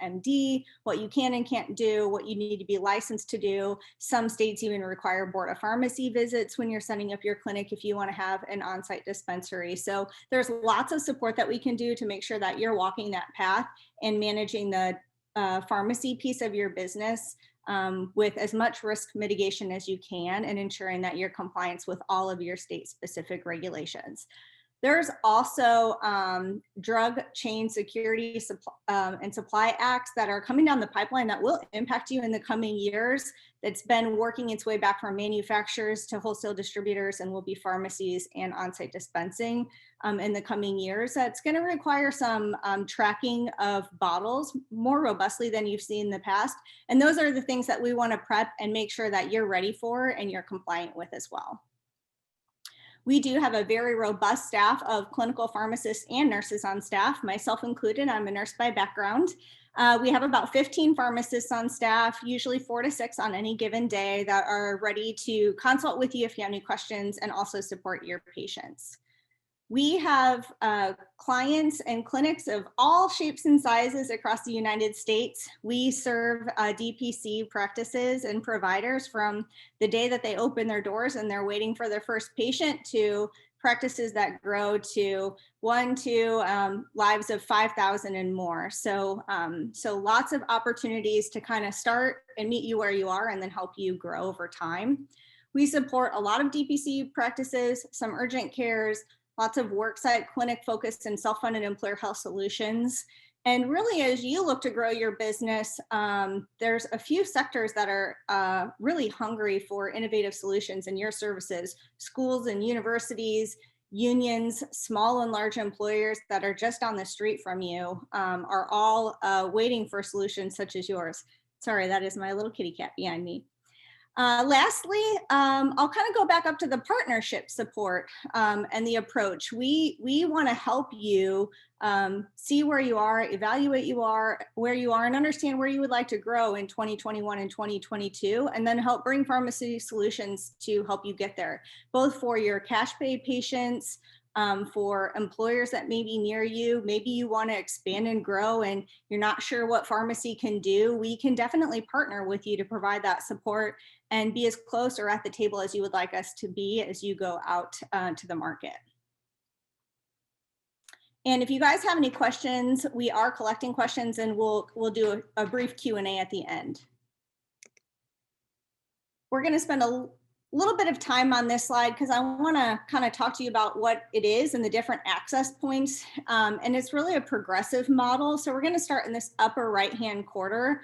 MD, what you can and can't do, what you need to be licensed to do. Some states even require board of pharmacy visits when you're setting up your clinic if you want to have an on-site dispensary. So there's lots of support that we can do to make sure that you're walking that path and managing the pharmacy piece of your business with as much risk mitigation as you can, and ensuring that you're compliant with all of your state-specific regulations. There's also drug chain security and supply acts that are coming down the pipeline that will impact you in the coming years. That's been working its way back from manufacturers to wholesale distributors, and will be pharmacies and on-site dispensing in the coming years. That's going to require some tracking of bottles more robustly than you've seen in the past. And those are the things that we want to prep and make sure that you're ready for and you're compliant with as well. We do have a very robust staff of clinical pharmacists and nurses on staff, myself included. I'm a nurse by background. We have about 15 pharmacists on staff, usually 4 to 6 on any given day, that are ready to consult with you if you have any questions and also support your patients. We have clients and clinics of all shapes and sizes across the United States. We serve DPC practices and providers from the day that they open their doors and they're waiting for their first patient, to practices that grow to 1 to lives of 5,000 and more. So, so lots of opportunities to kind of start and meet you where you are and then help you grow over time. We support a lot of DPC practices, some urgent cares, lots of worksite clinic focused and self-funded employer health solutions. And really, as you look to grow your business, there's a few sectors that are really hungry for innovative solutions in your services. Schools and universities, unions, small and large employers that are just on the street from you are all waiting for solutions such as yours. Sorry, that is my little kitty cat behind me. Lastly, I'll kind of go back up to the partnership support and the approach. We want to help you see where you are, evaluate where you are, and understand where you would like to grow in 2021 and 2022, and then help bring pharmacy solutions to help you get there, both for your cash pay patients, for employers that may be near you. Maybe you want to expand and grow and you're not sure what pharmacy can do. We can definitely partner with you to provide that support and be as close or at the table as you would like us to be as you go out to the market. And if you guys have any questions, we are collecting questions, and we'll do a brief Q&A at the end. We're going to spend a little bit of time on this slide because I want to kind of talk to you about what it is and the different access points. And it's really a progressive model. So we're going to start in this upper right-hand corner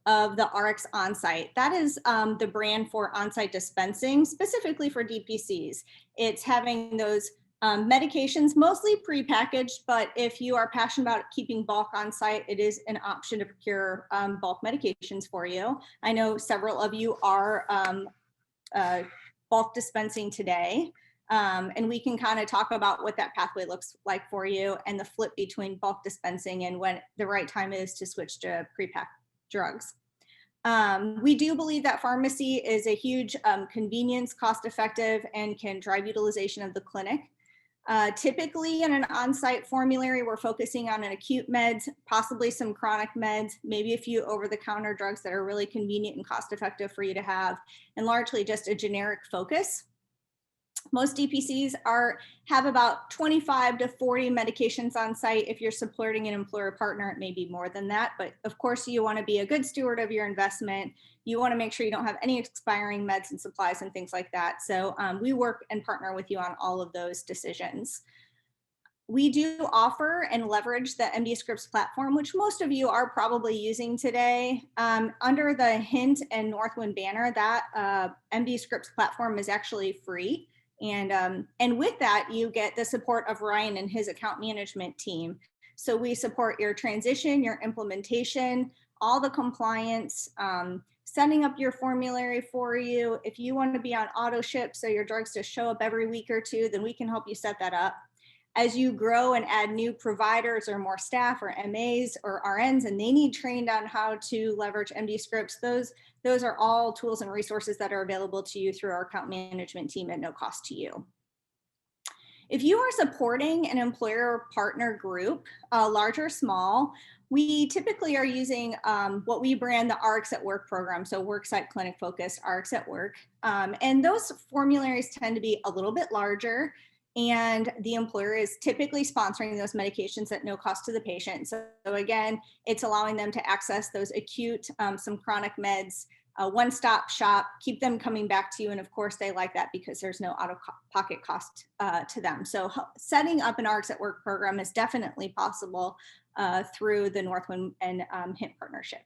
of the RX Onsite. That is the brand for on-site dispensing, specifically for DPCs. It's having those medications, mostly prepackaged, but if you are passionate about keeping bulk on site, it is an option to procure bulk medications for you. I know several of you are bulk dispensing today, and we can kind of talk about what that pathway looks like for you and the flip between bulk dispensing and when the right time is to switch to prepacked drugs. We do believe that pharmacy is a huge convenience, cost-effective, and can drive utilization of the clinic. Typically in an on-site formulary, we're focusing on an acute meds, possibly some chronic meds, maybe a few over-the-counter drugs that are really convenient and cost-effective for you to have, and largely just a generic focus. Most DPCs have about 25 to 40 medications on site. If you're supporting an employer partner, it may be more than that. But of course, you want to be a good steward of your investment. You want to make sure you don't have any expiring meds and supplies and things like that. So we work and partner with you on all of those decisions. We do offer and leverage the MD Scripts platform, which most of you are probably using today. Under the Hint and Northwind banner, that MD Scripts platform is actually free. And with that, you get the support of Ryan and his account management team. So we support your transition, your implementation, all the compliance, setting up your formulary for you. If you want to be on auto ship, so your drugs just show up every week or two, then we can help you set that up. As you grow and add new providers or more staff or MAs or RNs, and they need trained on how to leverage MD Scripts, those are all tools and resources that are available to you through our account management team at no cost to you. If you are supporting an employer partner group, large or small, we typically are using what we brand the RX at Work program, so worksite clinic focused RX at Work. And those formularies tend to be a little bit larger, and the employer is typically sponsoring those medications at no cost to the patient. So again, it's allowing them to access those acute, some chronic meds, one-stop shop, keep them coming back to you. And of course they like that because there's no out-of-pocket cost to them. So setting up an RX at Work program is definitely possible through the Northwind and HINT partnership.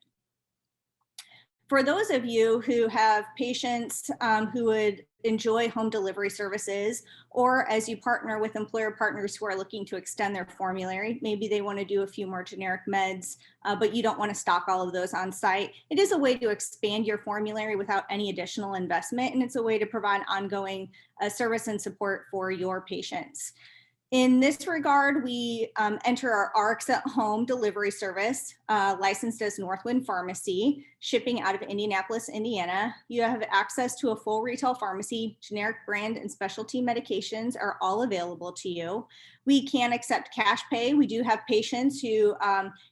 For those of you who have patients who would enjoy home delivery services, or as you partner with employer partners who are looking to extend their formulary, maybe they want to do a few more generic meds, but you don't want to stock all of those on site. It is a way to expand your formulary without any additional investment, and it's a way to provide ongoing service and support for your patients. In this regard, we enter our RX at Home delivery service, licensed as Northwind Pharmacy, shipping out of Indianapolis, Indiana. You have access to a full retail pharmacy. Generic brand and specialty medications are all available to you. We can accept cash pay. We do have patients who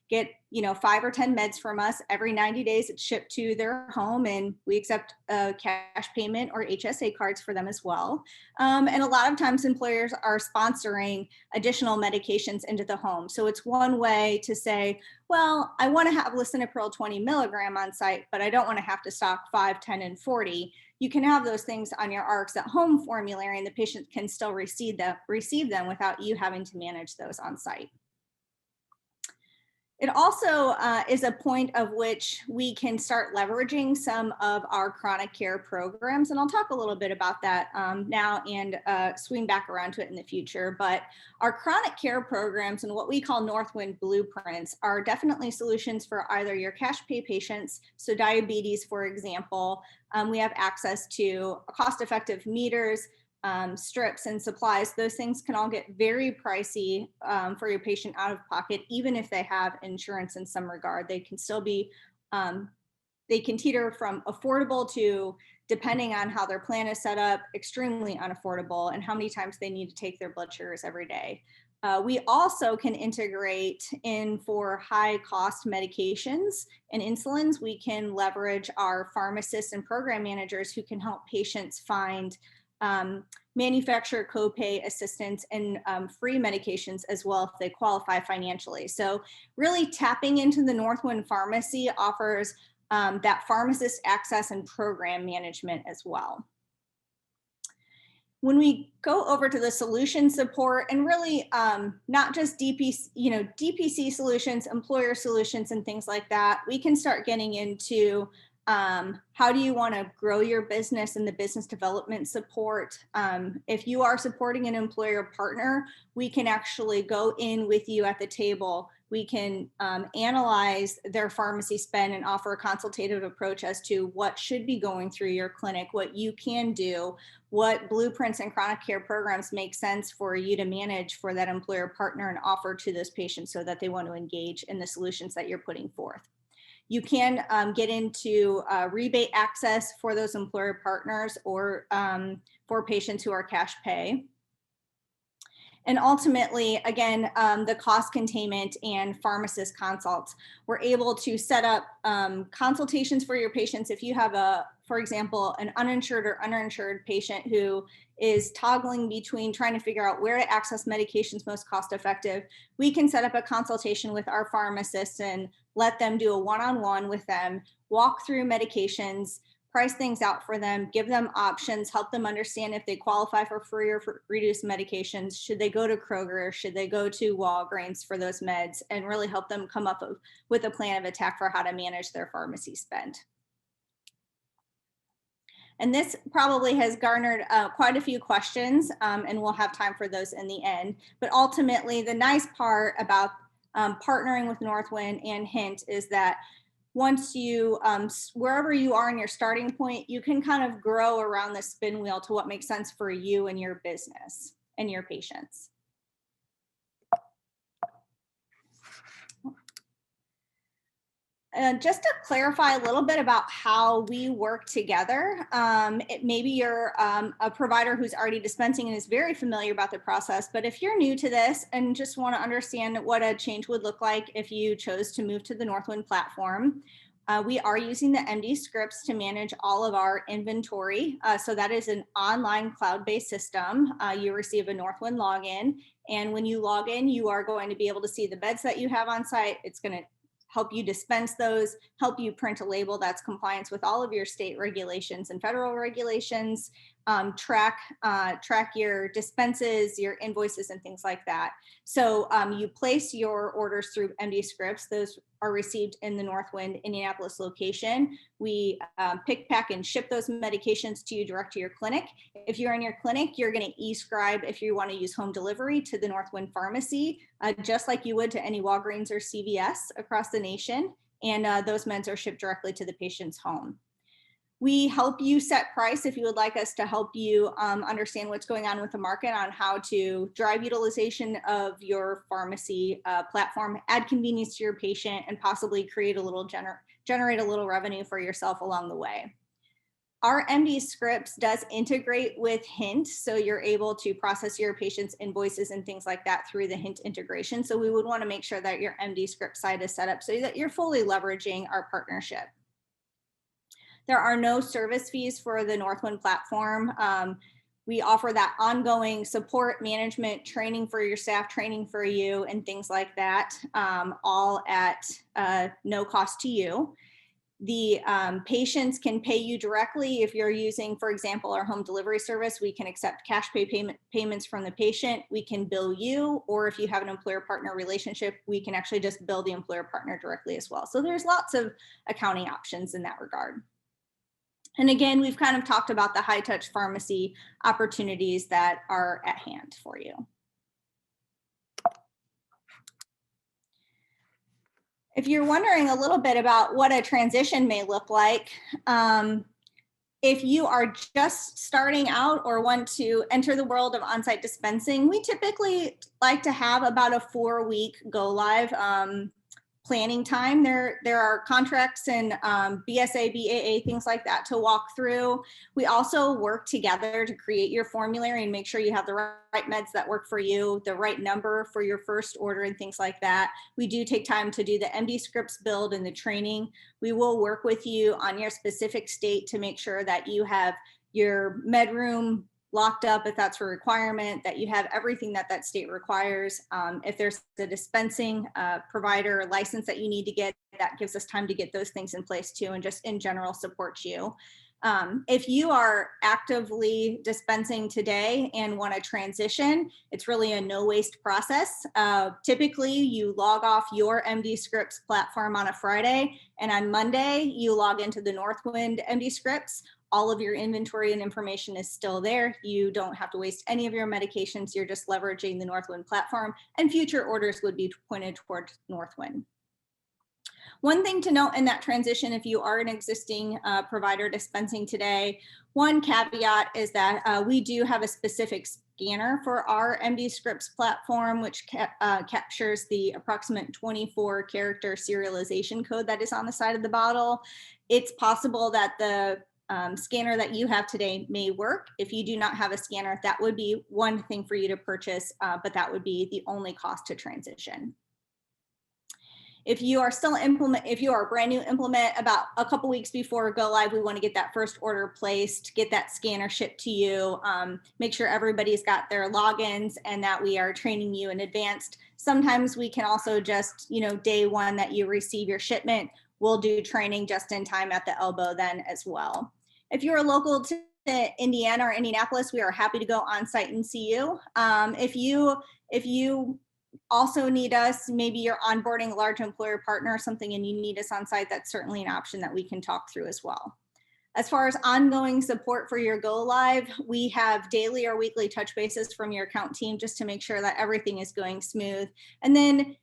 get 5 or 10 meds from us every 90 days. It's shipped to their home, and we accept cash payment or HSA cards for them as well. And a lot of times employers are sponsoring additional medications into the home. So it's one way to say, well, I want to have lisinopril 20 milligram on site, but I don't want to have to stock 5, 10, and 40. You can have those things on your RX at Home formulary, and the patient can still receive them without you having to manage those on site. It also is a point of which we can start leveraging some of our chronic care programs. And I'll talk a little bit about that now and swing back around to it in the future. But our chronic care programs and what we call Northwind blueprints are definitely solutions for either your cash pay patients. So diabetes, for example, we have access to cost-effective meters, strips and supplies. Those things can all get very pricey for your patient out of pocket, even if they have insurance in some regard. They can still be, they can teeter from affordable to, depending on how their plan is set up, extremely unaffordable and how many times they need to take their blood sugars every day. We also can integrate in for high cost medications and insulins. We can leverage our pharmacists and program managers who can help patients find manufacturer copay assistance and free medications as well if they qualify financially. So really tapping into the Northwind Pharmacy offers that pharmacist access and program management as well. When we go over to the solution support and really not just DPC solutions, employer solutions and things like that, we can start getting into how do you want to grow your business and the business development support? If you are supporting an employer partner, we can actually go in with you at the table. We can analyze their pharmacy spend and offer a consultative approach as to what should be going through your clinic, what you can do, what blueprints and chronic care programs make sense for you to manage for that employer partner and offer to those patients so that they want to engage in the solutions that you're putting forth. You can get into rebate access for those employer partners or for patients who are cash pay. And ultimately, again, the cost containment and pharmacist consults. We're able to set up consultations for your patients. If you have for example, an uninsured or underinsured patient who is toggling between trying to figure out where to access medications most cost effective, we can set up a consultation with our pharmacists and let them do a one-on-one with them, walk through medications, price things out for them, give them options, help them understand if they qualify for free or for reduced medications. Should they go to Kroger? Should they go to Walgreens for those meds? And really help them come up with a plan of attack for how to manage their pharmacy spend. And this probably has garnered quite a few questions, and we'll have time for those in the end. But ultimately, the nice part about partnering with Northwind and HINT is that once you, wherever you are in your starting point, you can kind of grow around the spin wheel to what makes sense for you and your business and your patients. Just to clarify a little bit about how we work together, maybe you're a provider who's already dispensing and is very familiar about the process, but if you're new to this and just want to understand what a change would look like if you chose to move to the Northwind platform, we are using the MD scripts to manage all of our inventory. So that is an online cloud-based system. You receive a Northwind login, and when you log in, you are going to be able to see the beds that you have on site. It's going to help you dispense those, help you print a label that's compliance with all of your state regulations and federal regulations, track your dispenses, your invoices, and things like that. So you place your orders through MD scripts. Those are received in the Northwind Indianapolis location. We pick, pack, and ship those medications to you direct to your clinic. If you're in your clinic, you're going to e-scribe if you want to use home delivery to the Northwind pharmacy, just like you would to any Walgreens or CVS across the nation. And those meds are shipped directly to the patient's home. We help you set price if you would like us to help you understand what's going on with the market on how to drive utilization of your pharmacy platform, add convenience to your patient, and possibly create a little generate a little revenue for yourself along the way. Our MD scripts does integrate with Hint, so you're able to process your patient's invoices and things like that through the Hint integration. So we would want to make sure that your MD script side is set up so that you're fully leveraging our partnership. There are no service fees for the Northwind platform. We offer that ongoing support, management, training for your staff, training for you, and things like that, all at no cost to you. The patients can pay you directly if you're using, for example, our home delivery service. We can accept cash payments from the patient. We can bill you, or if you have an employer partner relationship, we can actually just bill the employer partner directly as well. So there's lots of accounting options in that regard. And again, we've kind of talked about the high touch pharmacy opportunities that are at hand for you. If you're wondering a little bit about what a transition may look like, if you are just starting out or want to enter the world of on-site dispensing, we typically like to have about a 4-week go live planning time. There are contracts and BSA, BAA, things like that to walk through. We also work together to create your formulary and make sure you have the right meds that work for you, the right number for your first order and things like that. We do take time to do the MD scripts build and the training. We will work with you on your specific state to make sure that you have your med room locked up if that's a requirement, that you have everything that that state requires. If there's a dispensing provider license that you need to get, that gives us time to get those things in place too, and just in general support you. If you are actively dispensing today and want to transition, it's really a no waste process. Typically you log off your MD scripts platform on a Friday, and on Monday you log into the Northwind MD scripts. All of your inventory and information is still there. You don't have to waste any of your medications. You're just leveraging the Northwind platform, and future orders would be pointed toward Northwind. One thing to note in that transition, if you are an existing provider dispensing today, one caveat is that we do have a specific scanner for our MD scripts platform, which captures the approximate 24 character serialization code that is on the side of the bottle. It's possible that the scanner that you have today may work. If you do not have a scanner, that would be one thing for you to purchase, but that would be the only cost to transition. If you are still if you are a brand new implement, about a couple weeks before go live, we want to get that first order placed, get that scanner shipped to you, make sure everybody's got their logins and that we are training you in advance. Sometimes we can also just, day one that you receive your shipment, we'll do training just in time at the elbow then as well. If you're local to Indiana or Indianapolis, we are happy to go on site and see you. If you also need us, maybe you're onboarding a large employer partner or something and you need us on site, that's certainly an option that we can talk through as well. As far as ongoing support for your go live, we have daily or weekly touch bases from your account team just to make sure that everything is going smooth. And then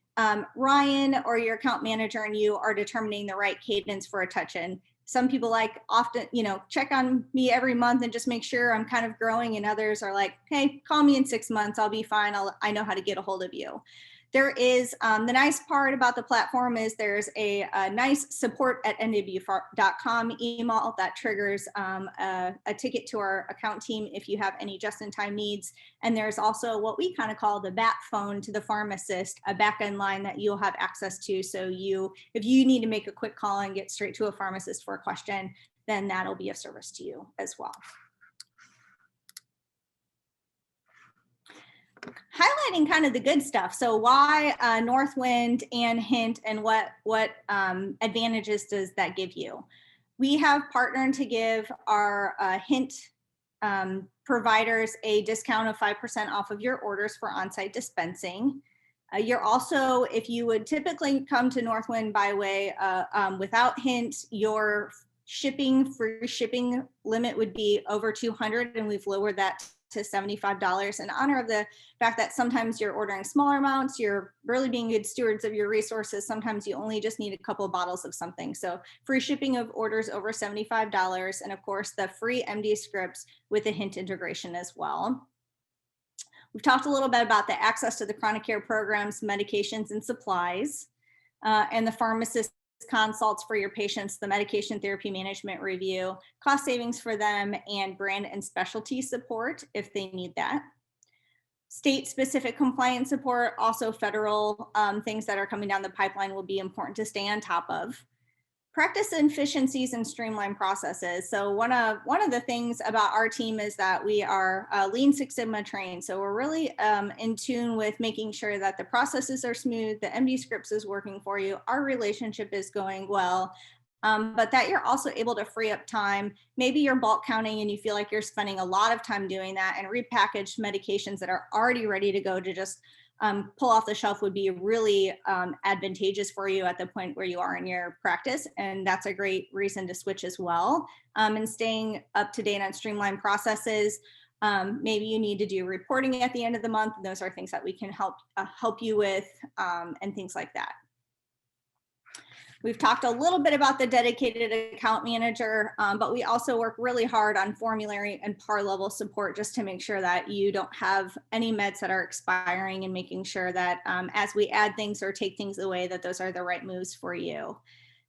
Ryan or your account manager and you are determining the right cadence for a touch-in. Some people often, check on me every month and just make sure I'm kind of growing, and others are like, hey, call me in 6 months, I'll be fine. I know how to get a hold of you. There is the nice part about the platform is there's a nice support@nwpharm.com email that triggers a ticket to our account team if you have any just-in-time needs. And there's also what we kind of call the bat phone to the pharmacist, a back-end line that you'll have access to. So if you need to make a quick call and get straight to a pharmacist for a question, then that'll be of service to you as well. Highlighting kind of the good stuff. So why Northwind and Hint, and what advantages does that give you? We have partnered to give our Hint providers a discount of 5% off of your orders for on-site dispensing. You're also, if you would typically come to Northwind by way without Hint, your free shipping limit would be over $200, and we've lowered that to $75 in honor of the fact that sometimes you're ordering smaller amounts, you're really being good stewards of your resources. Sometimes you only just need a couple of bottles of something. So free shipping of orders over $75, and of course the free MD scripts with a Hint integration as well. We've talked a little bit about the access to the chronic care programs, medications, and supplies, and the pharmacist consults for your patients, the medication therapy management review, cost savings for them, and brand and specialty support if they need that. State-specific compliance support, also federal things that are coming down the pipeline will be important to stay on top of. Practice efficiencies and streamline processes. So one of the things about our team is that we are Lean Six Sigma trained. So we're really in tune with making sure that the processes are smooth, the MD scripts is working for you, our relationship is going well, but that you're also able to free up time. Maybe you're bulk counting and you feel like you're spending a lot of time doing that, and repackaged medications that are already ready to go to just pull off the shelf would be really advantageous for you at the point where you are in your practice. And that's a great reason to switch as well. And staying up to date on streamlined processes. Maybe you need to do reporting at the end of the month. And those are things that we can help you with, and things like that. We've talked a little bit about the dedicated account manager, but we also work really hard on formulary and par level support just to make sure that you don't have any meds that are expiring, and making sure that as we add things or take things away, that those are the right moves for you.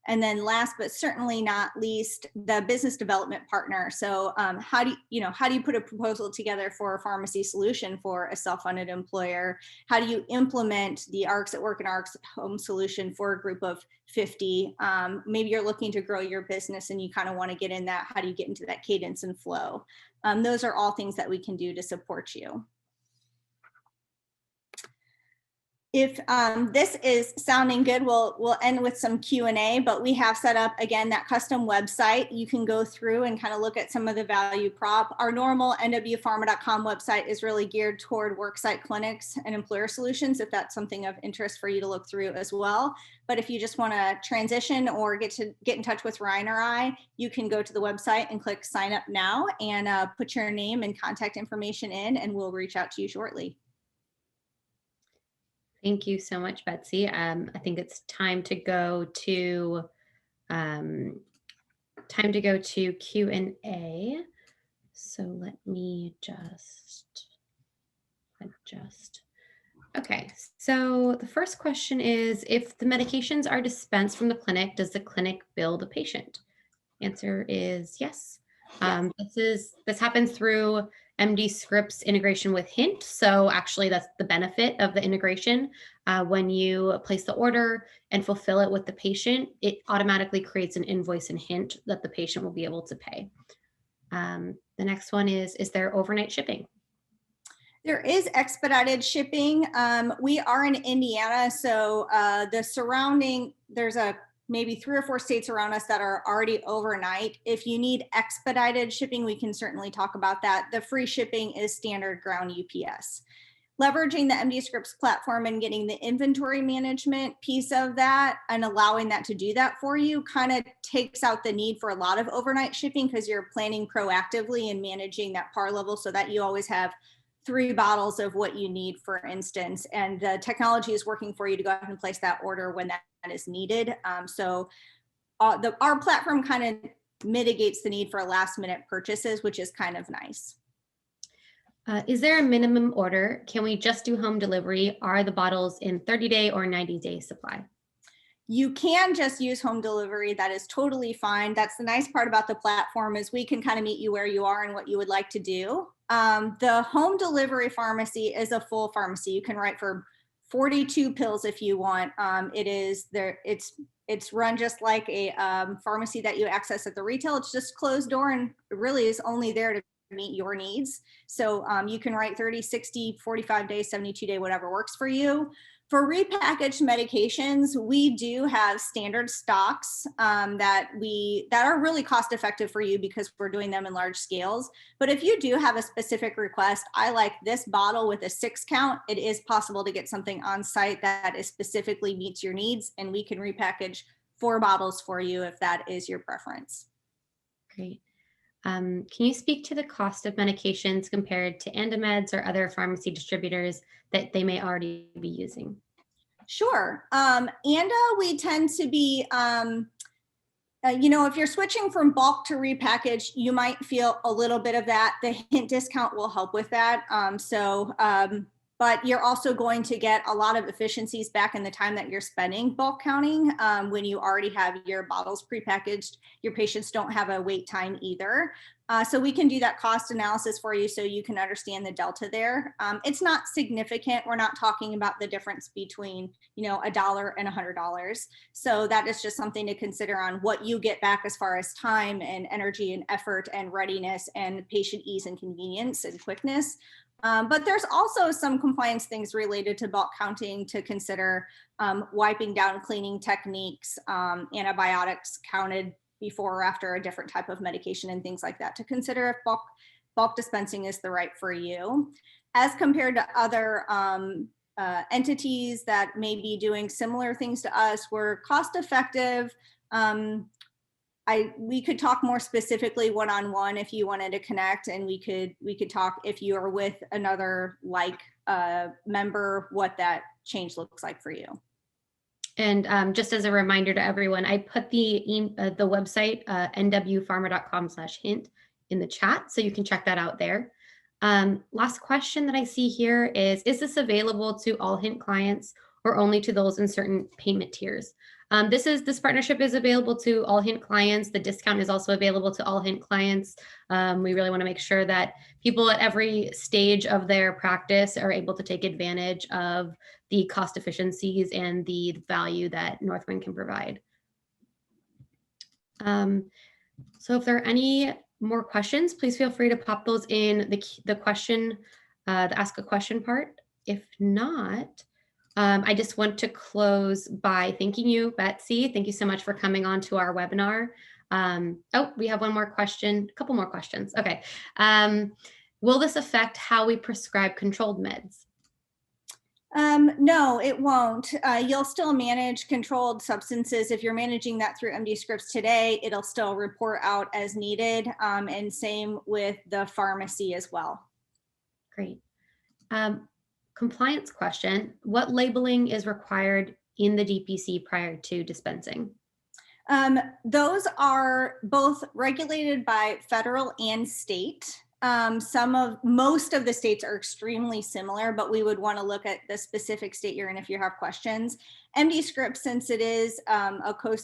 And then last but certainly not least, the business development partner. So how do you put a proposal together for a pharmacy solution for a self-funded employer? How do you implement the RX at Work and RX at Home solution for a group of 50? Maybe you're looking to grow your business and you kind of want to get in that. How do you get into that cadence and flow? Those are all things that we can do to support you. If this is sounding good, we'll end with some Q&A, but we have set up, again, that custom website. You can go through and kind of look at some of the value prop. Our normal nwpharma.com website is really geared toward worksite clinics and employer solutions, if that's something of interest for you to look through as well. But if you just want to transition or get in touch with Ryan or I, you can go to the website and click sign up now and put your name and contact information in, and we'll reach out to you shortly. Thank you so much, Betsy. I think it's time to go to Q&A. So let me just adjust. Okay, so the first question is, if the medications are dispensed from the clinic, does the clinic bill the patient? Answer is yes. This happens through MD Scripts integration with Hint. So actually that's the benefit of the integration. When you place the order and fulfill it with the patient, it automatically creates an invoice in Hint that the patient will be able to pay. The next one is there overnight shipping? There is expedited shipping. We are in Indiana, so there's maybe 3 or 4 states around us that are already overnight. If you need expedited shipping, we can certainly talk about that. The free shipping is standard ground UPS. Leveraging the MD Scripts platform and getting the inventory management piece of that and allowing that to do that for you kind of takes out the need for a lot of overnight shipping, because you're planning proactively and managing that par level so that you always have 3 bottles of what you need, for instance, and the technology is working for you to go ahead and place that order when that is needed. So our platform kind of mitigates the need for last minute purchases, which is kind of nice. Is there a minimum order? Can we just do home delivery? Are the bottles in 30-day or 90-day supply? You can just use home delivery. That is totally fine. That's the nice part about the platform is we can kind of meet you where you are and what you would like to do. The home delivery pharmacy is a full pharmacy. You can write for 42 pills if you want. It is there. It's run just like a pharmacy that you access at the retail. It's just closed door and really is only there to meet your needs. So you can write 30, 60, 45 days, 72 day, whatever works for you. For repackaged medications, we do have standard stocks that are really cost effective for you because we're doing them in large scales. But if you do have a specific request, I like this bottle with a 6 count. It is possible to get something on site that is specifically meets your needs, and we can repackage 4 bottles for you if that is your preference. Great. Can you speak to the cost of medications compared to Andermeds or other pharmacy distributors that they may already be using? Sure. ANDA, we tend to be, if you're switching from bulk to repackaged, you might feel a little bit of that. The hint discount will help with that. But you're also going to get a lot of efficiencies back in the time that you're spending bulk counting when you already have your bottles prepackaged. Your patients don't have a wait time either. So we can do that cost analysis for you so you can understand the delta there. It's not significant. We're not talking about the difference between, $1 and $100. So that is just something to consider on what you get back as far as time and energy and effort and readiness and patient ease and convenience and quickness. But there's also some compliance things related to bulk counting to consider, wiping down cleaning techniques, antibiotics counted before or after a different type of medication and things like that to consider if bulk dispensing is the right for you. As compared to other entities that may be doing similar things to us, we're cost effective. We could talk more specifically one-on-one if you wanted to connect, and we could talk if you are with another member, what that change looks like for you. And just as a reminder to everyone, I put the website nwpharma.com/hint in the chat, so you can check that out there. Last question that I see here is this available to all Hint clients or only to those in certain payment tiers? This partnership is available to all Hint clients. The discount is also available to all Hint clients. We really want to make sure that people at every stage of their practice are able to take advantage of the cost efficiencies and the value that Northwind can provide. So if there are any more questions, please feel free to pop those in the ask a question part. If not, I just want to close by thanking you, Betsy. Thank you so much for coming on to our webinar. We have one more question, a couple more questions. Okay. Will this affect how we prescribe controlled meds? No, it won't. You'll still manage controlled substances. If you're managing that through MD Scripts today, it'll still report out as needed. And same with the pharmacy as well. Great. Compliance question. What labeling is required in the DPC prior to dispensing? Those are both regulated by federal and state. Most of the states are extremely similar, but we would want to look at the specific state you're in if you have questions. MD Scripts, since it is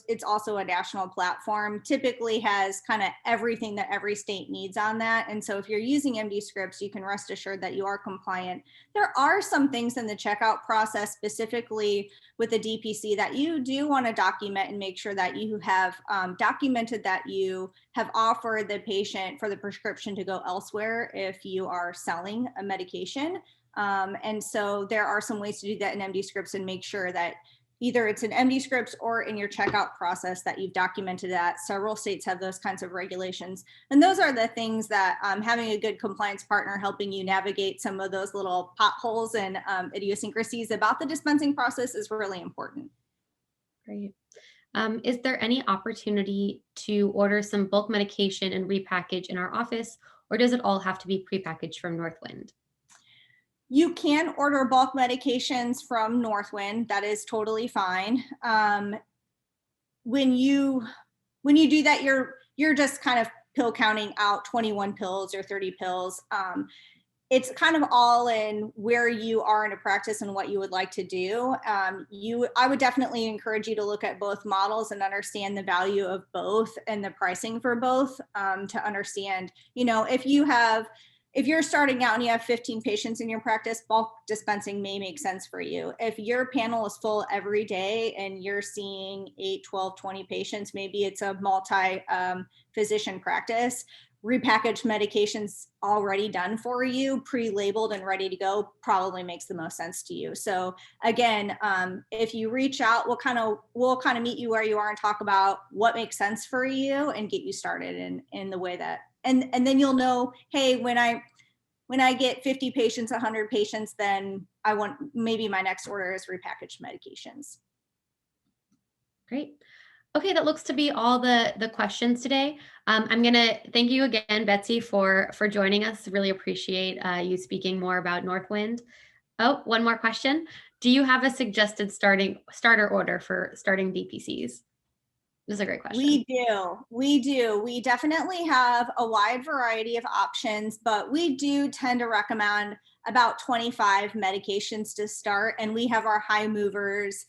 it's also a national platform, typically has kind of everything that every state needs on that. And so if you're using MD Scripts, you can rest assured that you are compliant. There are some things in the checkout process, specifically with the DPC, that you do want to document and make sure that you have documented that you have offered the patient for the prescription to go elsewhere if you are selling a medication. And so there are some ways to do that in MD Scripts and make sure that either it's in MD Scripts or in your checkout process that you've documented that. Several states have those kinds of regulations. And those are the things that having a good compliance partner helping you navigate some of those little potholes and idiosyncrasies about the dispensing process is really important. Great. Is there any opportunity to order some bulk medication and repackage in our office, or does it all have to be prepackaged from Northwind? You can order bulk medications from Northwind. That is totally fine. When you do that, you're just kind of pill counting out 21 pills or 30 pills. it's kind of all in where you are in a practice and what you would like to do. I would definitely encourage you to look at both models and understand the value of both and the pricing for both, to understand, if you're starting out and you have 15 patients in your practice, bulk dispensing may make sense for you. If your panel is full every day and you're seeing 8, 12, 20 patients, maybe it's a multi-physician practice. Repackaged medications already done for you, pre-labeled and ready to go, probably makes the most sense to you. So again, if you reach out, we'll kind of meet you where you are and talk about what makes sense for you and get you started in the way that, and then you'll know, hey, when I get 50 patients, 100 patients, then maybe my next order is repackaged medications. Great. Okay, that looks to be all the questions today. I'm gonna thank you again, Betsy, for joining us. Really appreciate you speaking more about Northwind. Oh, one more question. Do you have a suggested starter order for starting DPCs? This is a great question. We do. We definitely have a wide variety of options, but we do tend to recommend about 25 medications to start. And we have our high movers,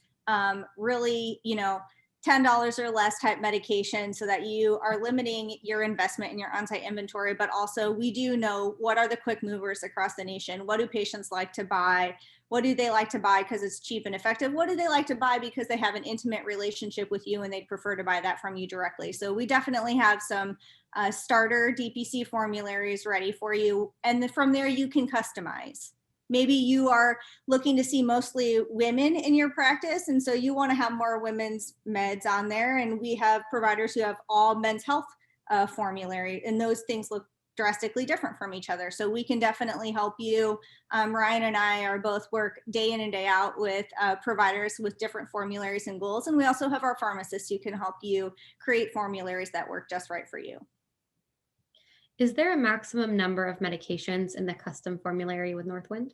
really, $10 or less type medication, so that you are limiting your investment in your on-site inventory. But also we do know what are the quick movers across the nation. What do patients like to buy? What do they like to buy because it's cheap and effective? What do they like to buy because they have an intimate relationship with you and they'd prefer to buy that from you directly? So we definitely have some starter DPC formularies ready for you. And from there you can customize. Maybe you are looking to see mostly women in your practice, and so you want to have more women's meds on there. And we have providers who have all men's health formulary, and those things look drastically different from each other. So we can definitely help you. Ryan and I are both work day in and day out with providers with different formularies and goals. And we also have our pharmacists who can help you create formularies that work just right for you. Is there a maximum number of medications in the custom formulary with Northwind?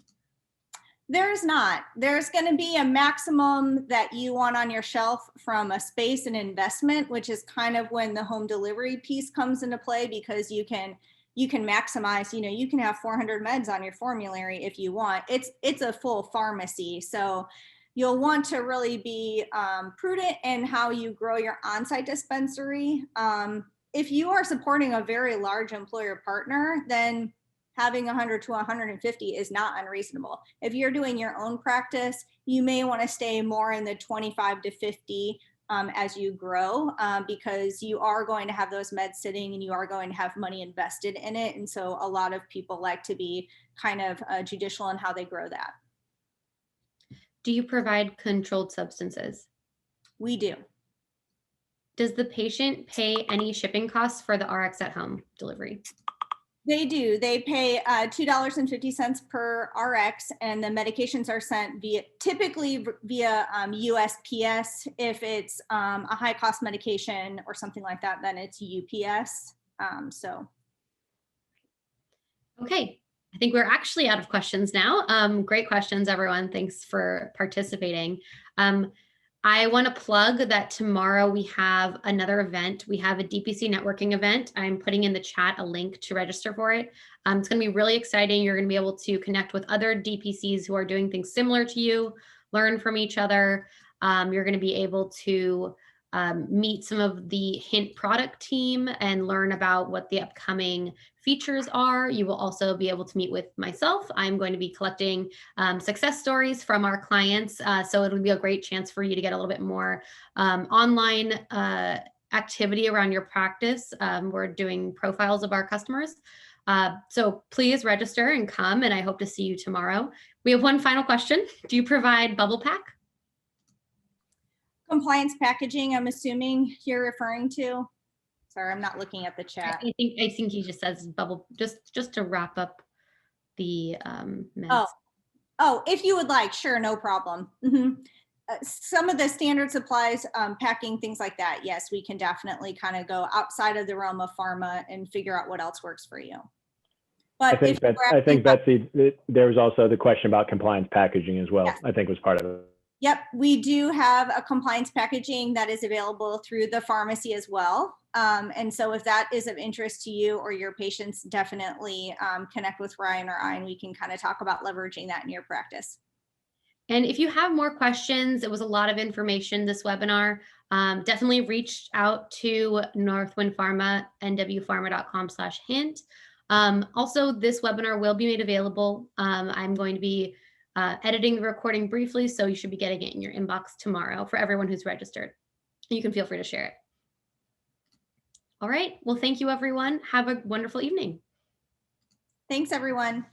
There's not. There's going to be a maximum that you want on your shelf from a space and investment, which is kind of when the home delivery piece comes into play, because you can maximize, you can have 400 meds on your formulary if you want. It's a full pharmacy. So you'll want to really be prudent in how you grow your on-site dispensary. If you are supporting a very large employer partner, then having 100 to 150 is not unreasonable. If you're doing your own practice, you may want to stay more in the 25 to 50 as you grow, because you are going to have those meds sitting and you are going to have money invested in it. And so a lot of people like to be kind of judicial in how they grow that. Do you provide controlled substances? We do. Does the patient pay any shipping costs for the RX at home delivery? They do. They pay $2.50 per RX, and the medications are sent typically via USPS. If it's a high cost medication or something like that, then it's UPS. Okay. I think we're actually out of questions now. Great questions, everyone. Thanks for participating. I want to plug that tomorrow we have another event. We have a DPC networking event. I'm putting in the chat a link to register for it. It's going to be really exciting. You're going to be able to connect with other DPCs who are doing things similar to you, learn from each other. You're going to be able to meet some of the Hint product team and learn about what the upcoming features are. You will also be able to meet with myself. I'm going to be collecting success stories from our clients. So it'll be a great chance for you to get a little bit more online activity around your practice. We're doing profiles of our customers. So please register and come, and I hope to see you tomorrow. We have one final question. Do you provide bubble pack? Compliance packaging, I'm assuming you're referring to. Sorry, I'm not looking at the chat. I think he just says bubble, just to wrap up the meds. Oh, if you would like, sure, no problem. Some of the standard supplies, packing, things like that, yes, we can definitely kind of go outside of the realm of pharma and figure out what else works for you. But I think Betsy, there was also the question about compliance packaging as well. Yes. I think was part of it. Yep, we do have a compliance packaging that is available through the pharmacy as well. And so if that is of interest to you or your patients, definitely connect with Ryan or I, and we can kind of talk about leveraging that in your practice. And if you have more questions, it was a lot of information this webinar. Definitely reach out to Northwind Pharma, nwpharma.com/hint. Also, this webinar will be made available. I'm going to be editing the recording briefly, so you should be getting it in your inbox tomorrow for everyone who's registered. You can feel free to share it. All right. Well, thank you, everyone. Have a wonderful evening. Thanks, everyone.